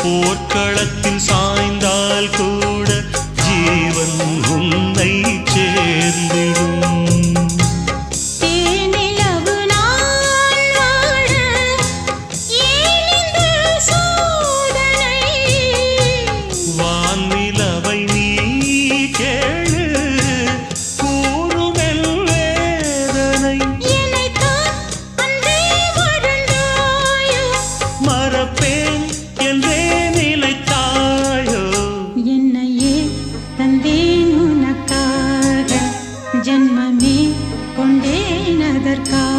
போர்க்களத்தில் சாய்ந்தால் கூட ஜீவன் உன்னை சேர்ந்திடும். வான்நிலவை நீ கேளு கூறுமெல் வேதனை. மறப்பேன் என்றே நிலைத்தாயோ. என்னையே தந்தேன் உனக்காக, ஜன்மமே கொண்டேன் அதற்காக.